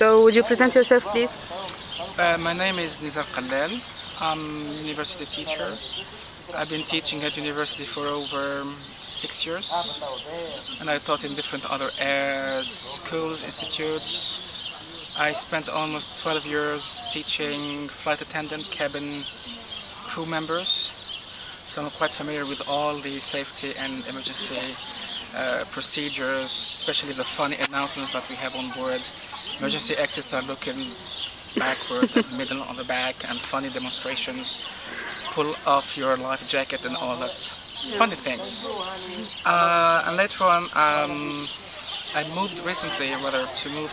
So would you present yourself, please? My name is Nizar Kallel. I'm a university teacher. I've been teaching at university for over 6 years, and I taught in different other schools, institutes. I spent almost 12 years teaching flight attendant, cabin crew members, so I'm quite familiar with all the safety and emergency procedures, especially the funny announcements that we have on board. Emergency exits are looking backward and middle on the back, and funny demonstrations, pull off your life jacket and all that funny things. And later on, I moved recently, rather, to move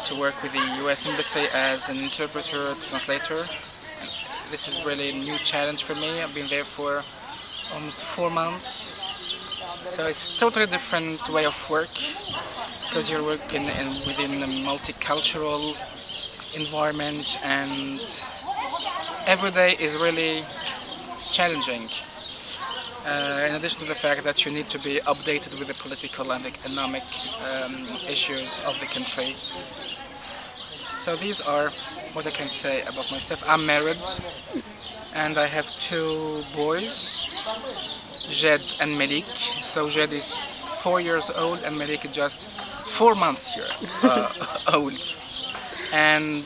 to work with the U.S. Embassy as an interpreter, translator. This is really a new challenge for me. I've been there for almost 4 months, so it's totally different way of work because you're working within a multicultural environment, and every day is really challenging. In addition to the fact that you need to be updated with the political and economic issues of the country. So these are what I can say about myself. I'm married and I have two boys, Jed and Malik. So Jed is 4 years old and Malik is just 4 months old. And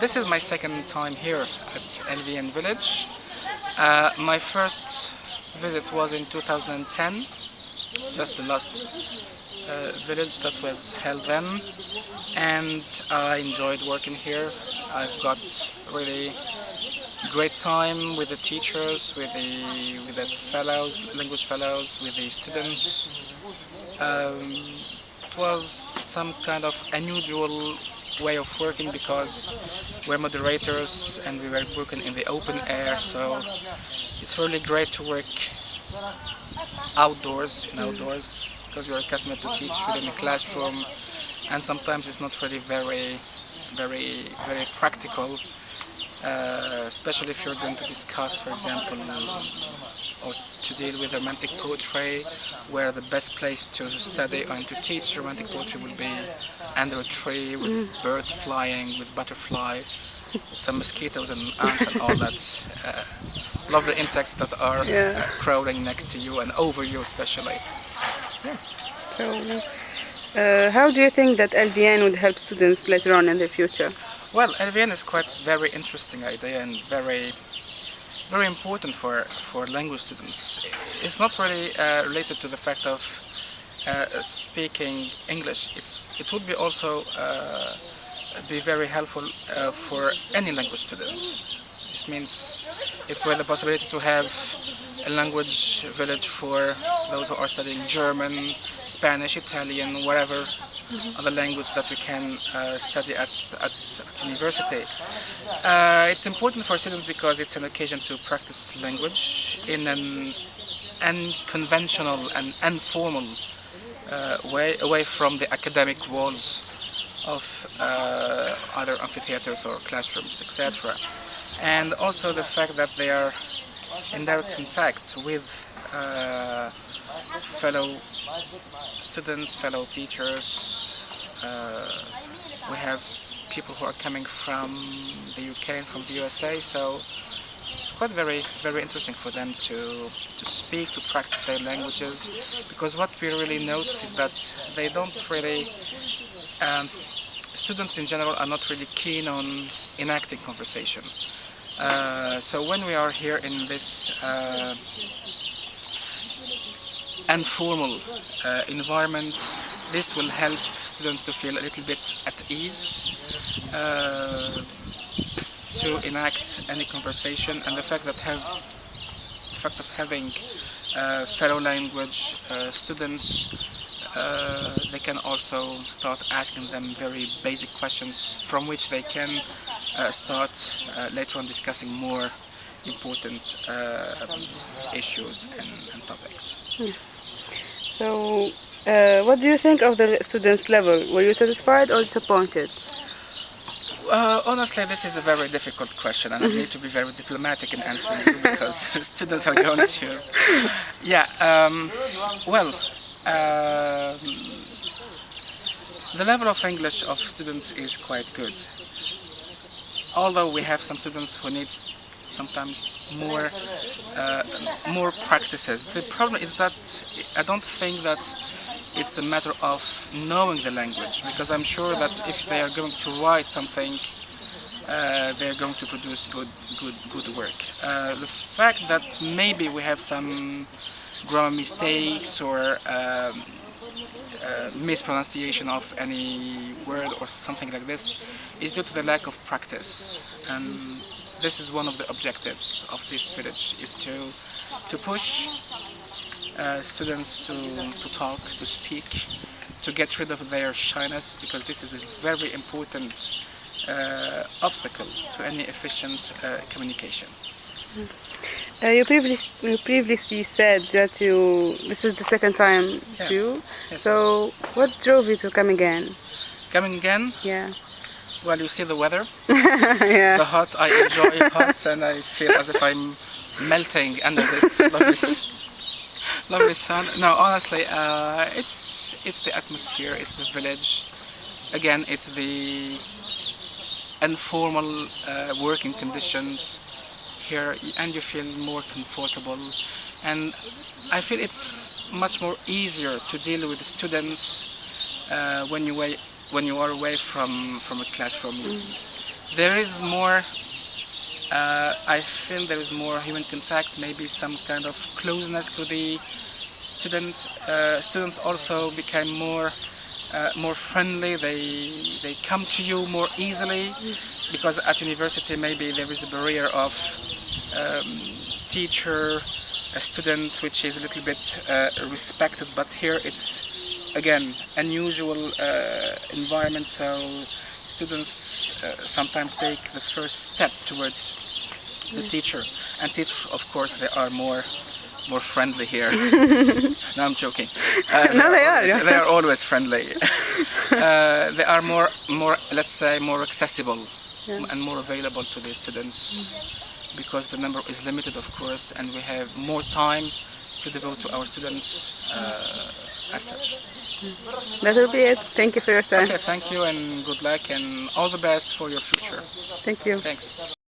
this is my second time here at LVN Village. My first visit was in 2010, just the last village that was held then, and I enjoyed working here. I've got really great time with the teachers, with the fellows, language fellows, with the students. It was some kind of unusual way of working because we're moderators and we were working in the open air, so it's really great to work outdoors, because you're accustomed to teach within a classroom, and sometimes it's not really very practical, especially if you're going to discuss, for example, or to deal with romantic poetry, where the best place to study and to teach romantic poetry will be under a tree with birds flying, with butterfly, some mosquitoes and ants and all that lovely insects that are crawling next to you and over you especially. Yeah. So, how do you think that LVN would help students later on in the future? Well, LVN is quite very interesting idea and very important for language students. It's not really related to the fact of speaking English. It would be also be very helpful for any language student. This means if we have the possibility to have a language village for those who are studying German, Spanish, Italian, whatever other language that we can study at university. It's important for students because it's an occasion to practice language in an unconventional and informal way, away from the academic walls of other amphitheaters or classrooms, etc. And also the fact that they are in direct contact with fellow students, fellow teachers. We have people who are coming from the UK and from the USA, so it's quite very interesting for them to speak, to practice their languages, because what we really notice is that they don't really students in general are not really keen on enacting conversation. So when we are here in this informal environment, this will help students to feel a little bit at ease to enact any conversation, and the fact of having fellow language students, they can also start asking them very basic questions from which they can start later on discussing more important issues and topics. So, what do you think of the students' level? Were you satisfied or disappointed? Honestly, this is a very difficult question, and I need to be very diplomatic in answering you because students are going to. Yeah. Well. The level of English of students is quite good. Although we have some students who need sometimes uh, more practices. The problem is that I don't think that it's a matter of knowing the language, because I'm sure that if they are going to write something, they're going to produce good work. The fact that maybe we have some grammar mistakes or mispronunciation of any word or something like this is due to the lack of practice, and this is one of the objectives of this village, is to push students to talk, to speak, to get rid of their shyness, because this is a very important obstacle to any efficient communication. You previously said that this is the second time Yeah. too. Yes. So, what drove you to come again? Coming again, Yeah. well, you see the weather, Yeah. the hot. I enjoy hot, and I feel as if I'm melting under this lovely sun. No, honestly, it's the atmosphere, it's the village. Again, it's the informal working conditions here, and you feel more comfortable. And I feel it's much more easier to deal with the students when you are away from a classroom. There is more. I feel there is more human contact, maybe some kind of closeness to the student. Students also become more friendly. They come to you more easily, because at university maybe there is a barrier of um, teacher, a student, which is a little bit respected. But here it's again unusual environment, so students sometimes take the first step towards the teacher, and teachers, of course, they are more friendly here. No, I'm joking. No, they are. They are always friendly. They are more, let's say, more accessible Yeah. and more available to the students, because the number is limited, of course, and we have more time to devote to our students as such. That will be it. Thank you for your time. Okay, thank you and good luck and all the best for your future. Thank you. Thanks.